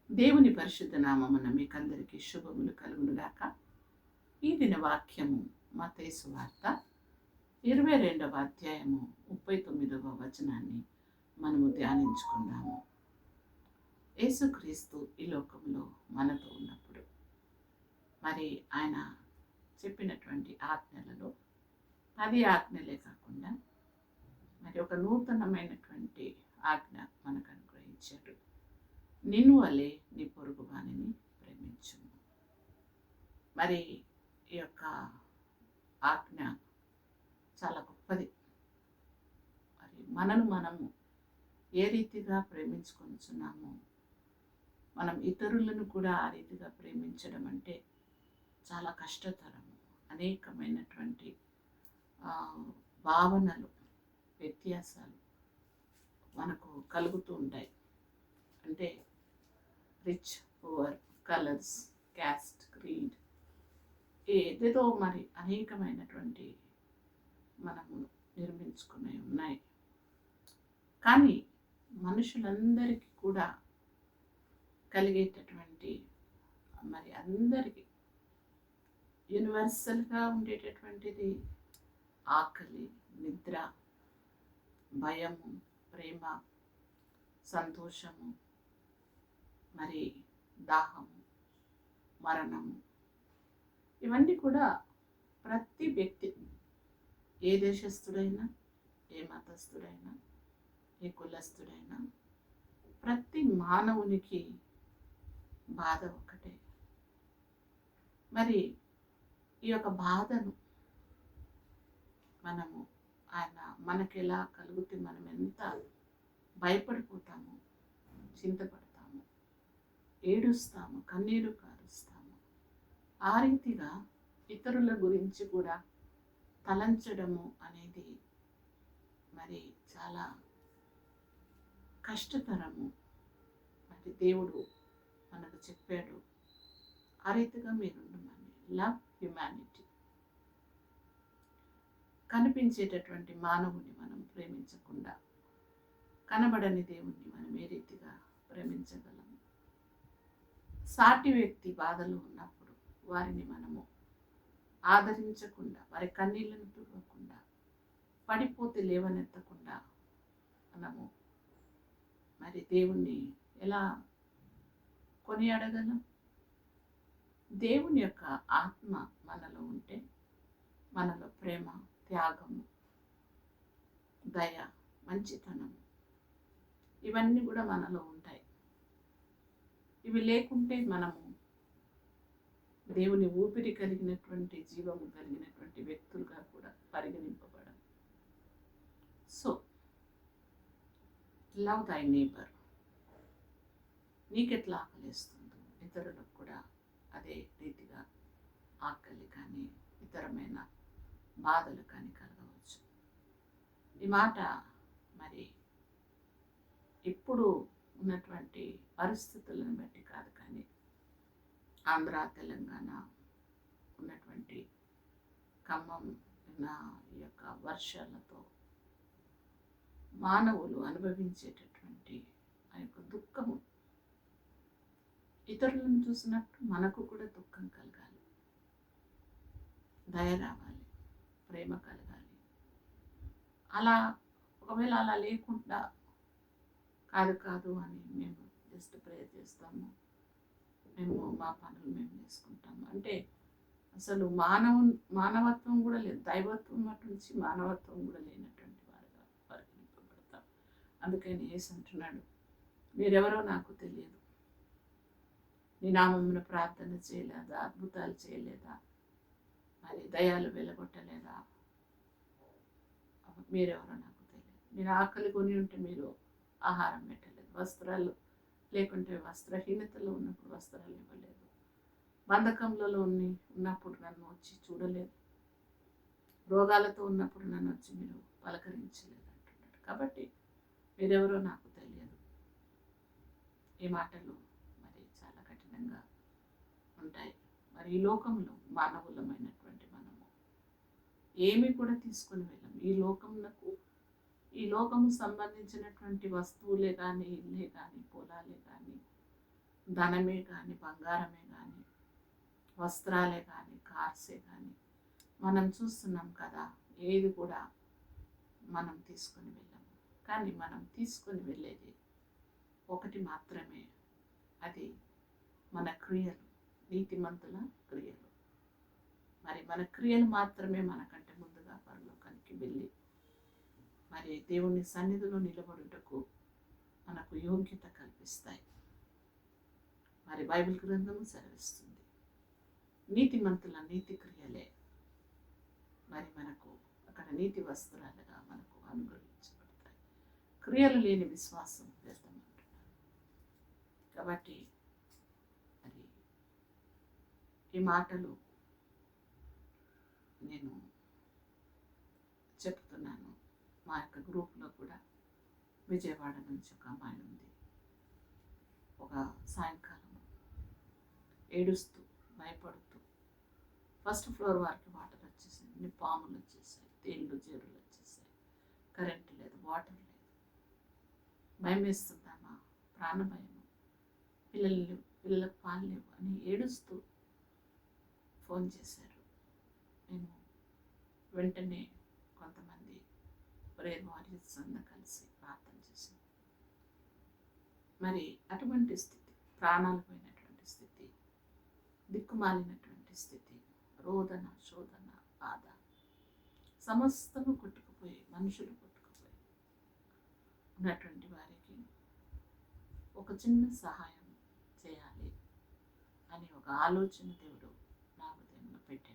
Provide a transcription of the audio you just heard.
దేవుని పరిశుద్ధ నామమున మీకందరికీ శుభములు కలుగునుగాక. ఈ దిన వాక్యము మత్తయి సువార్త 22వ అధ్యాయము 39వ వచనాన్ని మనము ధ్యానించుకుందాము. యేసుక్రీస్తు ఈ లోకంలో మనతో ఉన్నప్పుడు మరి ఆయన చెప్పినటువంటి ఆజ్ఞలలో 10 ఆజ్ఞలే కాకుండా మరి ఒక నూతనమైనటువంటి ఆజ్ఞ మనకు అనుగ్రహించాడు. నిన్ను వలె నీ పొరుగు వానిని ప్రేమించుము. మరి ఈ యొక్క ఆజ్ఞ చాలా గొప్పది. మరి మనము ఏ రీతిగా ప్రేమించుకొనిచున్నామో, మనం ఇతరులను కూడా ఆ రీతిగా ప్రేమించడం అంటే చాలా కష్టతరము. అనేకమైనటువంటి భావనలు, వ్యత్యాసాలు మనకు కలుగుతూ ఉంటాయి. అంటే rich, poor, colours, caste, creed, ఏదేదో మరి అనేకమైనటువంటి మనము నిర్మించుకునే ఉన్నాయి. కానీ మనుషులందరికీ కూడా కలిగేటటువంటి మరి అందరికీ యూనివర్సల్గా ఉండేటటువంటిది ఆకలి, నిద్ర, భయము, ప్రేమ, సంతోషము, మరి దాహము, మరణము, ఇవన్నీ కూడా ప్రతి వ్యక్తి, ఏ దేశస్థుడైనా, ఏ మతస్థుడైనా, ఏ కులస్థుడైనా, ప్రతి మానవునికి బాధ ఒకటే. మరి ఈ యొక్క బాధను మనము ఆయన మనకి ఎలా కలిగితే మనం ఎంత భయపడిపోతాము, చింతపడతాము, ఏడుస్తాము, కన్నీరు కారుస్తాము. ఆ రీతిగా ఇతరుల గురించి కూడా తలంచడము అనేది మరి చాలా కష్టతరము. మరి దేవుడు మనకు చెప్పాడు, ఆ రీతిగా మీరుండమని. Love humanity. కనిపించేటటువంటి మానవుని మనం ప్రేమించకుండా కనబడని దేవుణ్ణి మనం ఏ రీతిగా ప్రేమించగలము? సాటి వ్యక్తి బాధలు ఉన్నప్పుడు వారిని మనము ఆదరించకుండా, వారి కన్నీళ్లను తుడవకుండా, పడిపోతే లేవనెత్తకుండా మనము మరి దేవుణ్ణి ఎలా కొనియాడగలం? దేవుని యొక్క ఆత్మ మనలో ఉంటే మనలో ప్రేమ, త్యాగము, దయ, మంచితనము, ఇవన్నీ కూడా మనలో ఉంటాయి. ఇవి లేకుంటే మనము దేవుని ఊపిరి కలిగినటువంటి, జీవము కలిగినటువంటి వ్యక్తులుగా కూడా పరిగణింపబడం. So love thy neighbour. నీకెట్లా ఆకలిస్తుందో ఇతరులకు కూడా అదే రీతిగా ఆకలి కానీ ఇతరమైన బాధలు కానీ కలగవచ్చు. ఈ మాట మరి ఇప్పుడు ఉన్నటువంటి పరిస్థితులను బట్టి కాదు, కానీ ఆంధ్ర, తెలంగాణ ఉన్నటువంటి ఖమ్మం ఈ యొక్క వర్షాలతో మానవులు అనుభవించేటటువంటి ఆ యొక్క దుఃఖము, ఇతరులను చూసినట్టు మనకు కూడా దుఃఖం కలగాలి, దయ రావాలి, ప్రేమ కలగాలి. అలా ఒకవేళ అలా లేకుండా కాదు అని మేము జస్ట్ ప్రేయర్ చేస్తాము, మేము మా పనులు మేము చేసుకుంటాము అంటే అసలు మానవత్వం కూడా లేదు. దైవత్వం అటు నుంచి మానవత్వం కూడా లేనటువంటి వారుగా పరిగణింపబడతాం. అందుకని యేసు అంటున్నాడు, మీరెవరో నాకు తెలియదు, నీ నామమున ప్రార్థన చేయలేదా, అద్భుతాలు చేయలేదా, మరి దయాలు వెలగొట్టలేదా, మీరెవరో నాకు తెలియదు. మీరు ఆకలి కొని ఉంటే మీరు ఆహారం పెట్టలేదు, వస్త్రాలు లేకుంటే వస్త్రహీనతలో ఉన్నప్పుడు వస్త్రాలు ఇవ్వలేదు, బంధకములలో ఉన్నప్పుడు నన్ను వచ్చి చూడలేదు, రోగాలతో ఉన్నప్పుడు నన్ను వచ్చి మీరు పలకరించలేదు అంటున్నాడు. కాబట్టి మీరెవరో నాకు తెలియదు. ఈ మాటలు మరి చాలా కఠినంగా ఉంటాయి. మరి ఈ లోకంలో మానవులమైనటువంటి మనము ఏమి కూడా తీసుకొని వెళ్ళం. ఈ లోకము సంబంధించినటువంటి వస్తువులే కానీ, ఇల్లే కానీ, పొలాలే కానీ, ధనమే కానీ, బంగారమే కానీ, వస్త్రాలే కానీ, కార్సే కానీ మనం చూస్తున్నాం కదా. ఏది కూడా మనం తీసుకొని వెళ్ళాము. కానీ మనం తీసుకొని వెళ్ళేది ఒకటి మాత్రమే, అది మన క్రియలు, నీతిమంతుల క్రియలు. మరి మన క్రియలు మాత్రమే మనకంటే ముందుగా పరలోకానికి వెళ్ళి మరి దేవుని సన్నిధిలో నిలబడుటకు మనకు యోగ్యత కల్పిస్తాయి. మరి బైబిల్ గ్రంథము సెలవిస్తుంది, నీతిమంతుల నీతి క్రియలే మరి మనకు అక్కడ నీతి వస్త్రాలుగా మనకు అనుగ్రహించబడతాయి. క్రియలు లేని విశ్వాసం వ్యర్థమంటున్నారు. కాబట్టి మరి ఈ మాటలు నేను చెప్తున్నాను. మా యొక్క గ్రూప్లో కూడా విజయవాడ నుంచి ఒక అమ్మాయి ఉంది. ఒక సాయంకాలం ఏడుస్తూ భయపడుతూ ఫస్ట్ ఫ్లోర్ వారికి వాటర్ వచ్చేసాయి, అన్ని పాములు వచ్చేసాయి, తేళ్ళు జేరులు వచ్చేసాయి, కరెంట్ లేదు, వాటర్ లేదు, భయం వేస్తుందమ్మా, ప్రాణ భయము, పిల్లలకు పాలు లేవు అని ఏడుస్తూ ఫోన్ చేశారు. నేను వెంటనే కొంతమంది ప్రేయర్ వారియర్స్ అందరూ కలిసి ప్రార్థన చేశాను. మరి అటువంటి స్థితి, ప్రాణాలు పోయినటువంటి స్థితి, దిక్కుమాలినటువంటి స్థితి, రోదన, శోధన, బాధ సమస్తము కొట్టుకుపోయి, మనుషులు కొట్టుకుపోయి ఉన్నటువంటి వారికి ఒక చిన్న సహాయం చేయాలి అని ఒక ఆలోచన దేవుడు నా హృదయంలో పెట్టాడు.